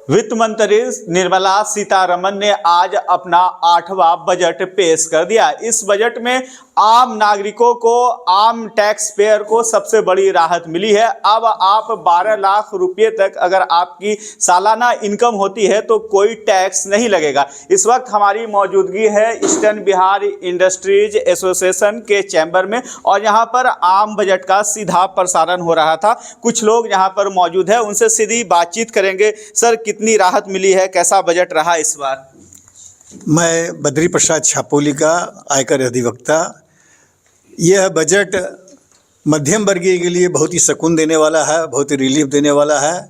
वित्त मंत्री निर्मला सीतारमण ने आज अपना 8वां बजट पेश कर दिया। इस बजट में आम नागरिकों को, आम टैक्स पेयर को सबसे बड़ी राहत मिली है। अब आप 12 लाख रुपए तक अगर आपकी सालाना इनकम होती है तो कोई टैक्स नहीं लगेगा। इस वक्त हमारी मौजूदगी है ईस्टर्न बिहार इंडस्ट्रीज एसोसिएशन के चैम्बर में और यहाँ पर आम बजट का सीधा प्रसारण हो रहा था। कुछ लोग यहाँ पर मौजूद है, उनसे सीधी बातचीत करेंगे। सर, कितनी राहत मिली है, कैसा बजट रहा इस बार? मैं बद्री प्रसाद छापोली का आयकर अधिवक्ता। यह बजट मध्यम वर्गीय के लिए बहुत ही सुकून देने वाला है, बहुत ही रिलीफ देने वाला है।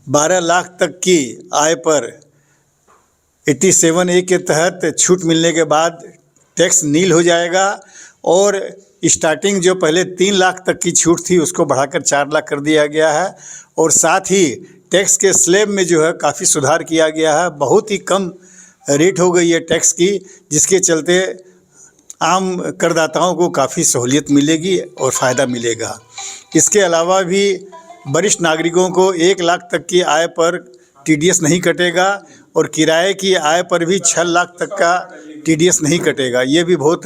12 लाख तक की आय पर 87A के तहत छूट मिलने के बाद टैक्स नील हो जाएगा और स्टार्टिंग जो पहले 3 लाख तक की छूट थी उसको बढ़ाकर 4 लाख कर दिया गया है और साथ ही टैक्स के स्लैब में जो है काफ़ी सुधार किया गया है। बहुत ही कम रेट हो गई है टैक्स की, जिसके चलते आम करदाताओं को काफ़ी सहूलियत मिलेगी और फ़ायदा मिलेगा। इसके अलावा भी वरिष्ठ नागरिकों को 1 लाख तक की आय पर TDS नहीं कटेगा और किराए की आय पर भी 6 लाख तक का TDS नहीं कटेगा। ये भी बहुत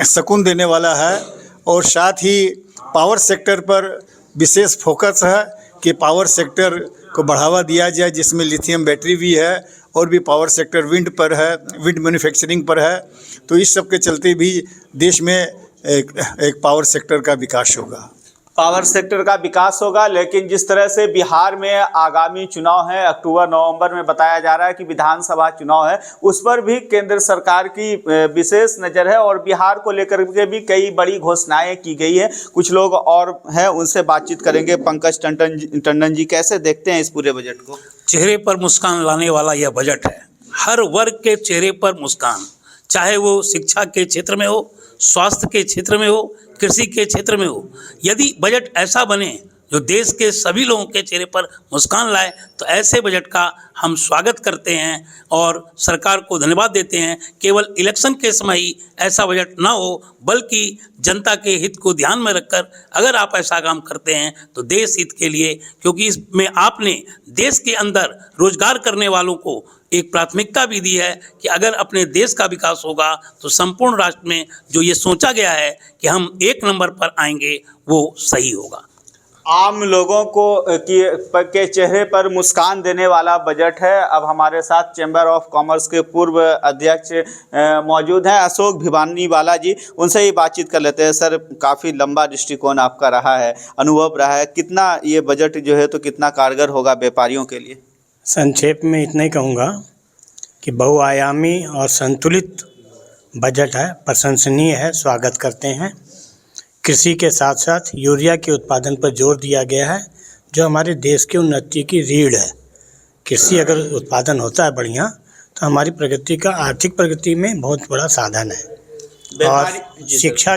सुकून देने वाला है। और साथ ही पावर सेक्टर पर विशेष फोकस है कि पावर सेक्टर को बढ़ावा दिया जाए, जिसमें लिथियम बैटरी भी है और भी पावर सेक्टर विंड पर है, विंड मैन्युफैक्चरिंग पर है। तो इस सब के चलते भी देश में एक पावर सेक्टर का विकास होगा। पावर सेक्टर का विकास होगा, लेकिन जिस तरह से बिहार में आगामी चुनाव है, अक्टूबर-नवंबर में बताया जा रहा है कि विधानसभा चुनाव है, उस पर भी केंद्र सरकार की विशेष नज़र है और बिहार को लेकर के भी कई बड़ी घोषणाएं की गई है। कुछ लोग और हैं, उनसे बातचीत करेंगे। पंकज टंडन जी, कैसे देखते हैं इस पूरे बजट को? चेहरे पर मुस्कान लाने वाला यह बजट है। हर वर्ग के चेहरे पर मुस्कान, चाहे वो शिक्षा के क्षेत्र में हो, स्वास्थ्य के क्षेत्र में हो, कृषि के क्षेत्र में हो। यदि बजट ऐसा बने जो देश के सभी लोगों के चेहरे पर मुस्कान लाए तो ऐसे बजट का हम स्वागत करते हैं और सरकार को धन्यवाद देते हैं। केवल इलेक्शन के समय ही ऐसा बजट ना हो, बल्कि जनता के हित को ध्यान में रखकर अगर आप ऐसा काम करते हैं तो देश हित के लिए, क्योंकि इसमें आपने देश के अंदर रोजगार करने वालों को एक प्राथमिकता भी दी है कि अगर अपने देश का विकास होगा तो संपूर्ण राष्ट्र में जो ये सोचा गया है कि हम 1 नंबर पर आएंगे वो सही होगा। आम लोगों को के चेहरे पर मुस्कान देने वाला बजट है। अब हमारे साथ चैम्बर ऑफ कॉमर्स के पूर्व अध्यक्ष मौजूद हैं, अशोक भिवानीवाला जी। उनसे ही बातचीत कर लेते हैं। सर, काफ़ी लंबा दृष्टिकोण आपका रहा है, अनुभव रहा है, कितना ये बजट जो है तो कितना कारगर होगा व्यापारियों के लिए? संक्षेप में इतना ही कहूँगा कि बहुआयामी और संतुलित बजट है, प्रशंसनीय है, स्वागत करते हैं। कृषि के साथ साथ यूरिया के उत्पादन पर जोर दिया गया है, जो हमारे देश की उन्नति की रीढ़ है। कृषि अगर उत्पादन होता है बढ़िया तो हमारी प्रगति का, आर्थिक प्रगति में बहुत बड़ा साधन है। और शिक्षा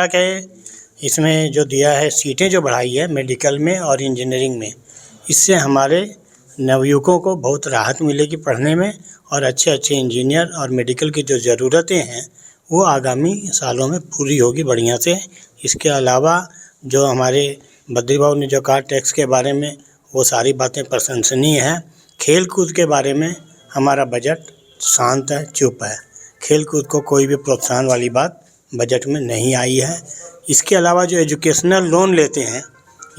के इसमें जो दिया है, सीटें जो बढ़ाई है मेडिकल में और इंजीनियरिंग में, इससे हमारे नवयुवकों को बहुत राहत मिलेगी पढ़ने में और अच्छे अच्छे इंजीनियर और मेडिकल की जो ज़रूरतें हैं वो आगामी सालों में पूरी होगी बढ़िया से। इसके अलावा जो हमारे बद्री बाबू ने जो कहा टैक्स के बारे में, वो सारी बातें प्रशंसनीय हैं। खेल कूद के बारे में हमारा बजट शांत है, चुप है। खेल कूद को कोई भी प्रोत्साहन वाली बात बजट में नहीं आई है। इसके अलावा जो एजुकेशनल लोन लेते हैं,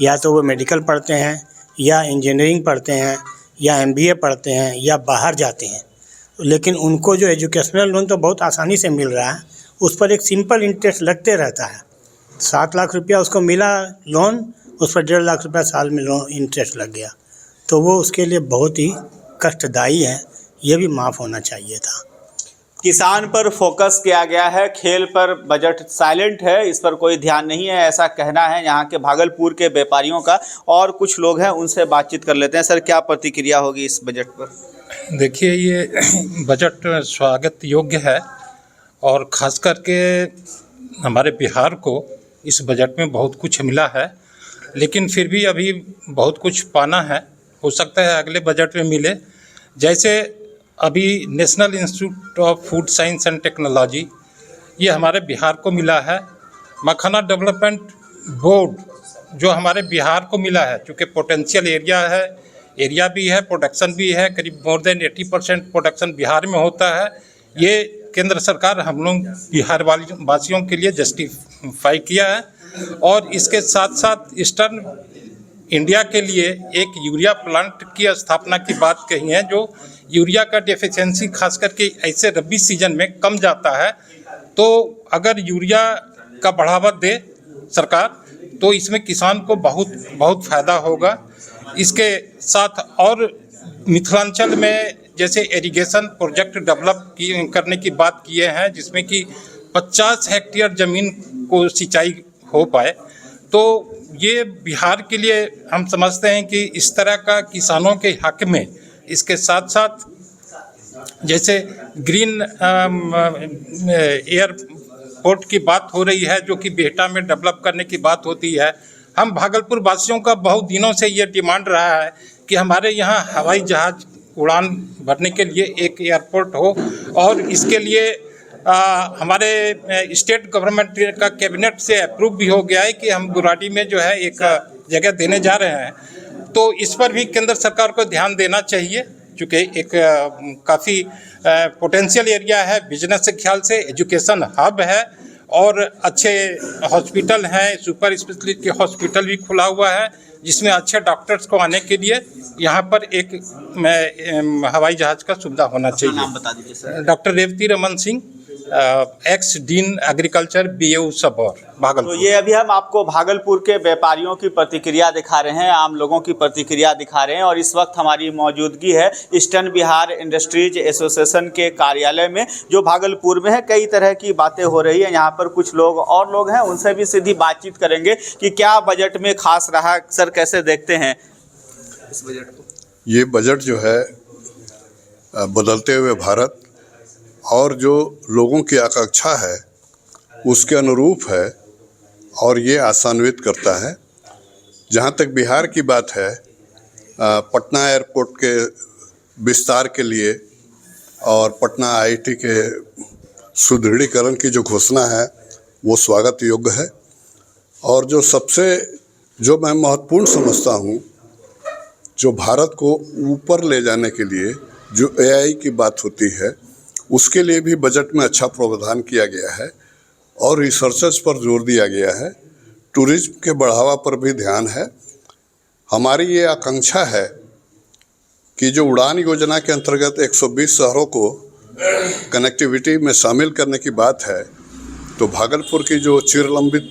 या तो वो मेडिकल पढ़ते हैं या इंजीनियरिंग पढ़ते हैं या MBA पढ़ते हैं या बाहर जाते हैं, लेकिन उनको जो एजुकेशनल लोन तो बहुत आसानी से मिल रहा है, उस पर एक सिंपल इंटरेस्ट लगते रहता है। 7 लाख रुपया उसको मिला लोन, उस पर 1.5 लाख रुपया साल में लोन इंटरेस्ट लग गया, तो वो उसके लिए बहुत ही कष्टदायी है। ये भी माफ़ होना चाहिए था। किसान पर फोकस किया गया है, खेल पर बजट साइलेंट है, इस पर कोई ध्यान नहीं है, ऐसा कहना है यहाँ के भागलपुर के व्यापारियों का। और कुछ लोग हैं, उनसे बातचीत कर लेते हैं। सर, क्या प्रतिक्रिया होगी इस बजट पर? देखिए, ये बजट स्वागत योग्य है और ख़ास करके हमारे बिहार को इस बजट में बहुत कुछ मिला है, लेकिन फिर भी अभी बहुत कुछ पाना है। हो सकता है अगले बजट में मिले। जैसे अभी national institute of food science and technology, ये हमारे बिहार को मिला है। मखाना डेवलपमेंट बोर्ड जो हमारे बिहार को मिला है, चूँकि पोटेंशियल एरिया है, एरिया भी है, प्रोडक्शन भी है, करीब मोर देन 80% प्रोडक्शन बिहार में होता है। ये केंद्र सरकार हम लोग बिहार वासियों के लिए जस्टिफाई किया है। और इसके साथ साथ ईस्टर्न इंडिया के लिए एक यूरिया प्लांट की स्थापना की बात कही है, जो यूरिया का डेफिशिएंसी खास करके ऐसे रबी सीजन में कम जाता है। तो अगर यूरिया का बढ़ावा दे सरकार तो इसमें किसान को बहुत फ़ायदा होगा। इसके साथ और मिथिलांचल में जैसे इरिगेशन प्रोजेक्ट डेवलप करने की बात किए हैं, जिसमें कि 50 हेक्टेयर ज़मीन को सिंचाई हो पाए, तो ये बिहार के लिए हम समझते हैं कि इस तरह का किसानों के हक में, इसके साथ साथ जैसे ग्रीन एयरपोर्ट की बात हो रही है, जो कि बिहटा में डेवलप करने की बात होती है। हम भागलपुर वासियों का बहुत दिनों से ये डिमांड रहा है कि हमारे यहाँ हवाई जहाज़ उड़ान भरने के लिए एक एयरपोर्ट हो, और इसके लिए हमारे स्टेट गवर्नमेंट का कैबिनेट से अप्रूव भी हो गया है कि हम गुराडी में जो है एक जगह देने जा रहे हैं। तो इस पर भी केंद्र सरकार को ध्यान देना चाहिए, चूँकि एक काफ़ी पोटेंशियल एरिया है बिजनेस के ख्याल से, एजुकेशन हब है और अच्छे हॉस्पिटल हैं, सुपर स्पेशलिटी हॉस्पिटल भी खुला हुआ है, जिसमें अच्छे डॉक्टर्स को आने के लिए यहाँ पर एक हवाई जहाज़ का सुविधा होना चाहिए। नाम बता दीजिए sir. Doctor Revati Raman Singh, ex dean agriculture, BAU Sabour, Bhagalpur. तो ये अभी हम आपको भागलपुर के व्यापारियों की प्रतिक्रिया दिखा रहे हैं, आम लोगों की प्रतिक्रिया दिखा रहे हैं, और इस वक्त हमारी मौजूदगी है ईस्टर्न बिहार इंडस्ट्रीज एसोसिएशन के कार्यालय में, जो भागलपुर में है। कई तरह की बातें हो रही है यहाँ पर, कुछ लोग और लोग हैं, उनसे भी सीधी बातचीत करेंगे कि क्या बजट में खास रहा। सर, कैसे देखते हैं इस बजट को? ये बजट जो है बदलते हुए भारत और जो लोगों की आकांक्षा है उसके अनुरूप है, और ये आशान्वित करता है। जहाँ तक बिहार की बात है, पटना एयरपोर्ट के विस्तार के लिए और पटना IIT के सुदृढ़ीकरण की जो घोषणा है वो स्वागत योग्य है। और जो मैं महत्वपूर्ण समझता हूँ, जो भारत को ऊपर ले जाने के लिए जो AI की बात होती है, उसके लिए भी बजट में अच्छा प्रावधान किया गया है और रिसर्चर्स पर जोर दिया गया है। टूरिज्म के बढ़ावा पर भी ध्यान है। हमारी ये आकांक्षा है कि जो उड़ान योजना के अंतर्गत 120 शहरों को कनेक्टिविटी में शामिल करने की बात है, तो भागलपुर की जो चिरलंबित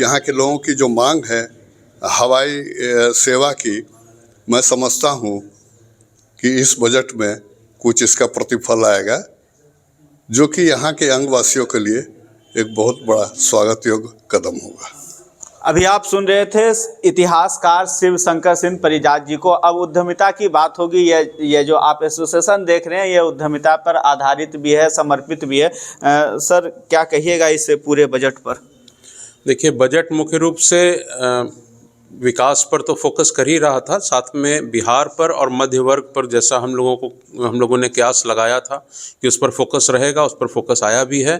यहाँ के लोगों की जो मांग है हवाई सेवा की, मैं समझता हूँ कि इस बजट में कुछ इसका प्रतिफल आएगा, जो कि यहाँ के अंगवासियों के लिए एक बहुत बड़ा स्वागत योग्य कदम होगा। अभी आप सुन रहे थे इतिहासकार शिव शंकर सिंह परिजात जी को। अब उद्यमिता की बात होगी। ये जो आप एसोसिएशन देख रहे हैं, ये उद्यमिता पर आधारित भी है, समर्पित भी है। सर, क्या कहिएगा इस पूरे बजट पर? देखिए, बजट मुख्य रूप से विकास पर तो फोकस कर ही रहा था, साथ में बिहार पर और मध्य वर्ग पर, जैसा हम लोगों ने कयास लगाया था कि उस पर फोकस रहेगा, उस पर फोकस आया भी है।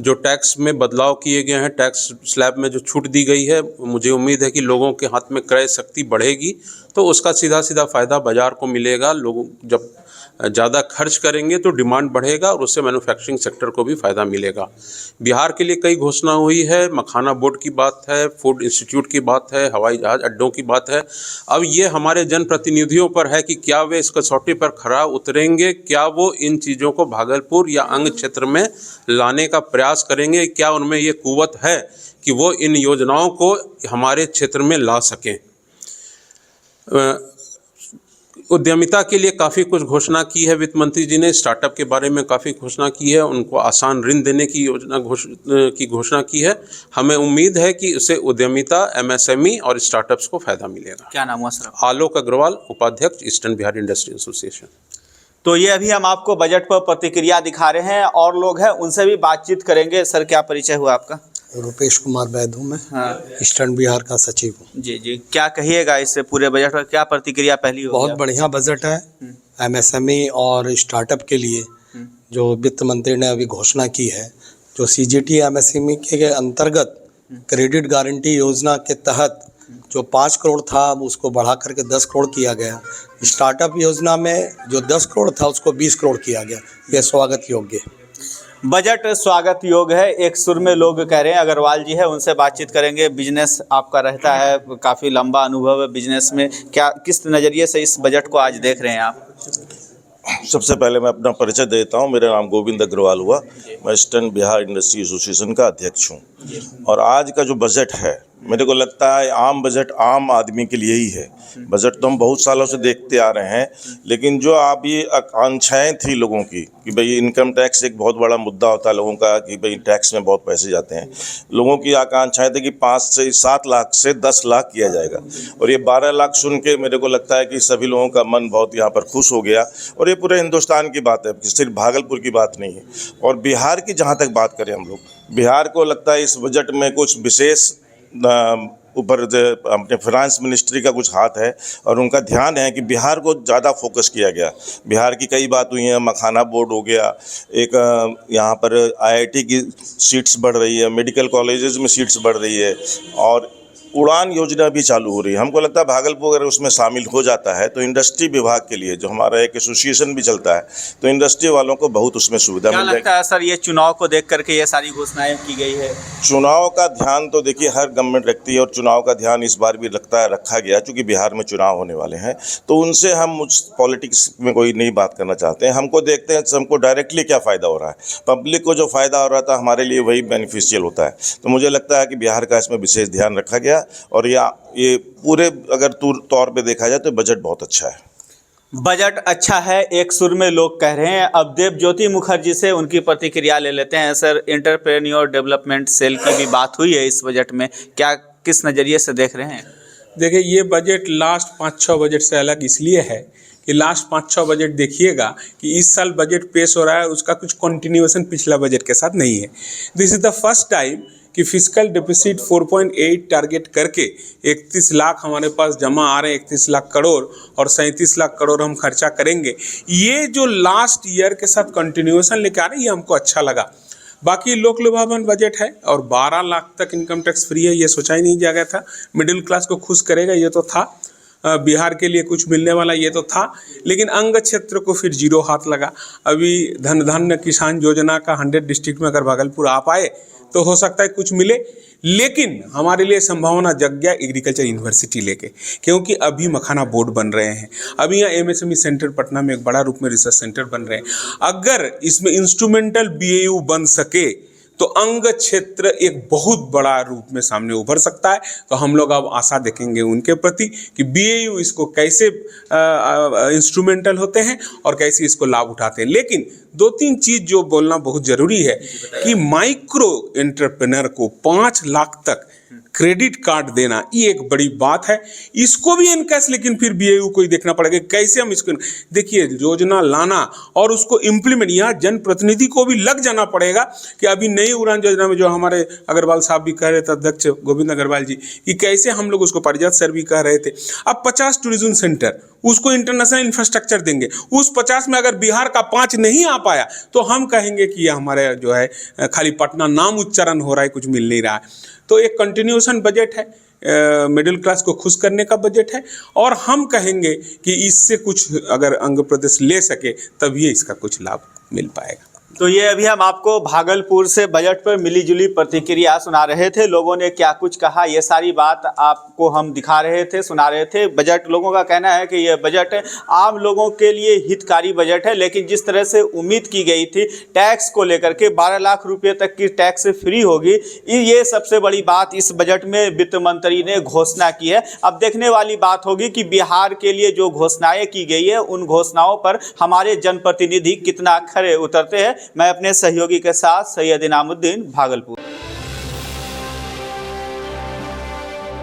जो टैक्स में बदलाव किए गए हैं, टैक्स स्लैब में जो छूट दी गई है, मुझे उम्मीद है कि लोगों के हाथ में क्रय शक्ति बढ़ेगी, तो उसका सीधा फ़ायदा बाज़ार को मिलेगा। लोग जब ज़्यादा खर्च करेंगे तो डिमांड बढ़ेगा और उससे मैन्युफैक्चरिंग सेक्टर को भी फ़ायदा मिलेगा। बिहार के लिए कई घोषणा हुई है, मखाना बोर्ड की बात है, फूड इंस्टीट्यूट की बात है, हवाई जहाज़ अड्डों की बात है। अब ये हमारे जनप्रतिनिधियों पर है कि क्या वे इस कसौटी पर खरा उतरेंगे, क्या वो इन चीज़ों को भागलपुर या अंग क्षेत्र में लाने का प्रयास करेंगे, क्या उनमें ये कुव्वत है कि वो इन योजनाओं को हमारे क्षेत्र में ला सकें। उद्यमिता के लिए काफ़ी कुछ घोषणा की है वित्त मंत्री जी ने, स्टार्टअप के बारे में काफ़ी घोषणा की है, उनको आसान ऋण देने की घोषणा की है। हमें उम्मीद है कि उससे उद्यमिता, MSME और स्टार्टअप्स को फ़ायदा मिलेगा। क्या नाम हुआ सर? आलोक अग्रवाल, उपाध्यक्ष ईस्टर्न बिहार इंडस्ट्री एसोसिएशन। तो ये अभी हम आपको बजट पर प्रतिक्रिया दिखा रहे हैं, और लोग हैं, उनसे भी बातचीत करेंगे। सर, क्या परिचय हुआ आपका? रुपेश कुमार वैद हूँ मैं। हाँ। ईस्टर्न बिहार का सचिव हूँ। जी, क्या कहिएगा इससे पूरे बजट पर? क्या प्रतिक्रिया पहली होगी? बहुत बढ़िया बजट है। MSME और स्टार्टअप के लिए जो वित्त मंत्री ने अभी घोषणा की है, जो CGT MSME के अंतर्गत क्रेडिट गारंटी योजना के तहत जो 5 करोड़ था उसको बढ़ा करके 10 करोड़ किया गया। स्टार्टअप योजना में जो 10 करोड़ था उसको 20 करोड़ किया गया। यह स्वागत योग्य है। बजट स्वागत योग्य है, एक सुर में लोग कह रहे हैं। अग्रवाल जी है, उनसे बातचीत करेंगे। बिजनेस आपका रहता है, काफ़ी लंबा अनुभव है बिजनेस में, क्या किस नज़रिए से इस बजट को आज देख रहे हैं आप? सबसे पहले मैं अपना परिचय देता हूं। मेरा नाम गोविंद अग्रवाल हुआ। मैं ईस्टर्न बिहार इंडस्ट्री एसोसिएशन का अध्यक्ष हूं। और आज का जो बजट है, मेरे को लगता है आम बजट आम आदमी के लिए ही है। बजट तो हम बहुत सालों से देखते आ रहे हैं, लेकिन जो आप ये आकांक्षाएं थी लोगों की कि भाई इनकम टैक्स एक बहुत बड़ा मुद्दा होता है लोगों का, कि भाई टैक्स में बहुत पैसे जाते हैं। लोगों की आकांक्षाएं थी कि 5 से 7 लाख से 10 लाख किया जाएगा, और ये 12 लाख सुन के मेरे को लगता है कि सभी लोगों का मन बहुत यहाँ पर खुश हो गया। और ये पूरे हिंदुस्तान की बात है, सिर्फ भागलपुर की बात नहीं है। और बिहार की जहाँ तक बात करें हम लोग, बिहार को लगता है इस बजट में कुछ विशेष ऊपर अपने फाइनेंस मिनिस्ट्री का कुछ हाथ है, और उनका ध्यान है कि बिहार को ज़्यादा फोकस किया गया। बिहार की कई बात हुई हैं, मखाना बोर्ड हो गया, एक यहाँ पर IIT की सीट्स बढ़ रही है, मेडिकल कॉलेजेस में सीट्स बढ़ रही है, और उड़ान योजना भी चालू हो रही है। हमको लगता है भागलपुर अगर उसमें शामिल हो जाता है तो इंडस्ट्री विभाग के लिए, जो हमारा एक एसोसिएशन भी चलता है, तो इंडस्ट्री वालों को बहुत उसमें सुविधा मिल जाएगी। क्या लगता है सर, ये चुनाव को देख करके ये सारी घोषणाएं की गई है? चुनाव का ध्यान तो देखिए हर गवर्नमेंट रखती है, और चुनाव का ध्यान इस बार भी रखा गया, चूँकि बिहार में चुनाव होने वाले हैं। तो उनसे हम उस पॉलिटिक्स में कोई नई बात करना चाहते हैं। हमको देखते हैं हमको डायरेक्टली क्या फ़ायदा हो रहा है। पब्लिक को जो फ़ायदा हो रहा था हमारे लिए वही बेनिफिशियल होता है। तो मुझे लगता है कि बिहार का इसमें विशेष ध्यान रखा गया, और ये पूरे अगर तौर पे देखा जाए तो बजट बहुत अच्छा है। बजट अच्छा है, एक सुर में लोग कह रहे हैं। अब देवज्योति मुखर्जी से उनकी प्रतिक्रिया ले लेते हैं। सर, एंटरप्रेन्योर डेवलपमेंट सेल की भी बात हुई है इस बजट में, क्या किस नज़रिए से देख रहे हैं? देखिए, ये बजट लास्ट 5-6 बजट से अलग इसलिए है कि लास्ट 5-6 बजट देखिएगा कि इस साल बजट पेश हो रहा है, उसका कुछ कंटिन्यूएशन पिछला बजट के साथ नहीं है। This is the first time कि फिस्कल डिफिसिट 4.8 टारगेट करके 31 लाख हमारे पास जमा आ रहे हैं, 31 लाख करोड़, और 37 लाख करोड़ हम खर्चा करेंगे। ये जो लास्ट ईयर के साथ कंटिन्यूएशन लेके आ रहे हैं, ये हमको अच्छा लगा। बाकी लोक लुभावन बजट है, और 12 लाख तक इनकम टैक्स फ्री है, ये सोचा ही नहीं जा गया था। मिडिल क्लास को खुश करेगा ये तो था, बिहार के लिए कुछ मिलने वाला ये तो था, लेकिन अंग क्षेत्र को फिर 0 हाथ लगा। अभी धन धान्य किसान योजना का 100 डिस्ट्रिक्ट में अगर भागलपुर आ पाए तो हो सकता है कुछ मिले, लेकिन हमारे लिए संभावना जग गया एग्रीकल्चर यूनिवर्सिटी लेके, क्योंकि अभी मखाना बोर्ड बन रहे हैं, अभी यहाँ MSME सेंटर पटना में एक बड़ा रूप में रिसर्च सेंटर बन रहे हैं। अगर इसमें इंस्ट्रूमेंटल BAU बन सके तो अंग क्षेत्र एक बहुत बड़ा रूप में सामने उभर सकता है। तो हम लोग अब आशा देखेंगे उनके प्रति कि BAU इसको कैसे इंस्ट्रूमेंटल होते हैं और कैसे इसको लाभ उठाते हैं। लेकिन 2-3 चीज़ जो बोलना बहुत ज़रूरी है कि माइक्रो एंटरप्रेन्योर को 5 लाख तक क्रेडिट कार्ड देना, ये एक बड़ी बात है। इसको भी इनकैश, लेकिन फिर BAU को ही देखना पड़ेगा कैसे हम इसको, देखिए, योजना लाना और उसको इम्प्लीमेंट, यहाँ जनप्रतिनिधि को भी लग जाना पड़ेगा। कि अभी नई उड़ान योजना में जो हमारे अग्रवाल साहब भी कह रहे थे, अध्यक्ष गोविंद अग्रवाल जी, कि कैसे हम लोग उसको, पारिजात सर भी कह रहे थे, अब 50 टूरिज्म सेंटर, उसको इंटरनेशनल इंफ्रास्ट्रक्चर देंगे। उस 50 में अगर बिहार का 5 नहीं आ पाया तो हम कहेंगे कि यह हमारे जो है खाली पटना नाम उच्चारण हो रहा है, कुछ मिल नहीं रहा है। तो एक कंटिन्यूएशन बजट है, मिडिल क्लास को खुश करने का बजट है, और हम कहेंगे कि इससे कुछ अगर आंध्र प्रदेश ले सके तभी इसका कुछ लाभ मिल पाएगा। तो ये अभी हम आपको भागलपुर से बजट पर मिलीजुली प्रतिक्रिया सुना रहे थे। लोगों ने क्या कुछ कहा, ये सारी बात आपको हम दिखा रहे थे, सुना रहे थे। बजट, लोगों का कहना है कि ये बजट आम लोगों के लिए हितकारी बजट है, लेकिन जिस तरह से उम्मीद की गई थी टैक्स को लेकर के 12 लाख रुपये तक की टैक्स फ्री होगी, ये सबसे बड़ी बात इस बजट में वित्त मंत्री ने घोषणा की है। अब देखने वाली बात होगी कि बिहार के लिए जो घोषणाएं की गई है, उन घोषणाओं पर हमारे जनप्रतिनिधि कितना खरे उतरते हैं। मैं अपने सहयोगी के साथ सैयद इनामुद्दीन, भागलपुर।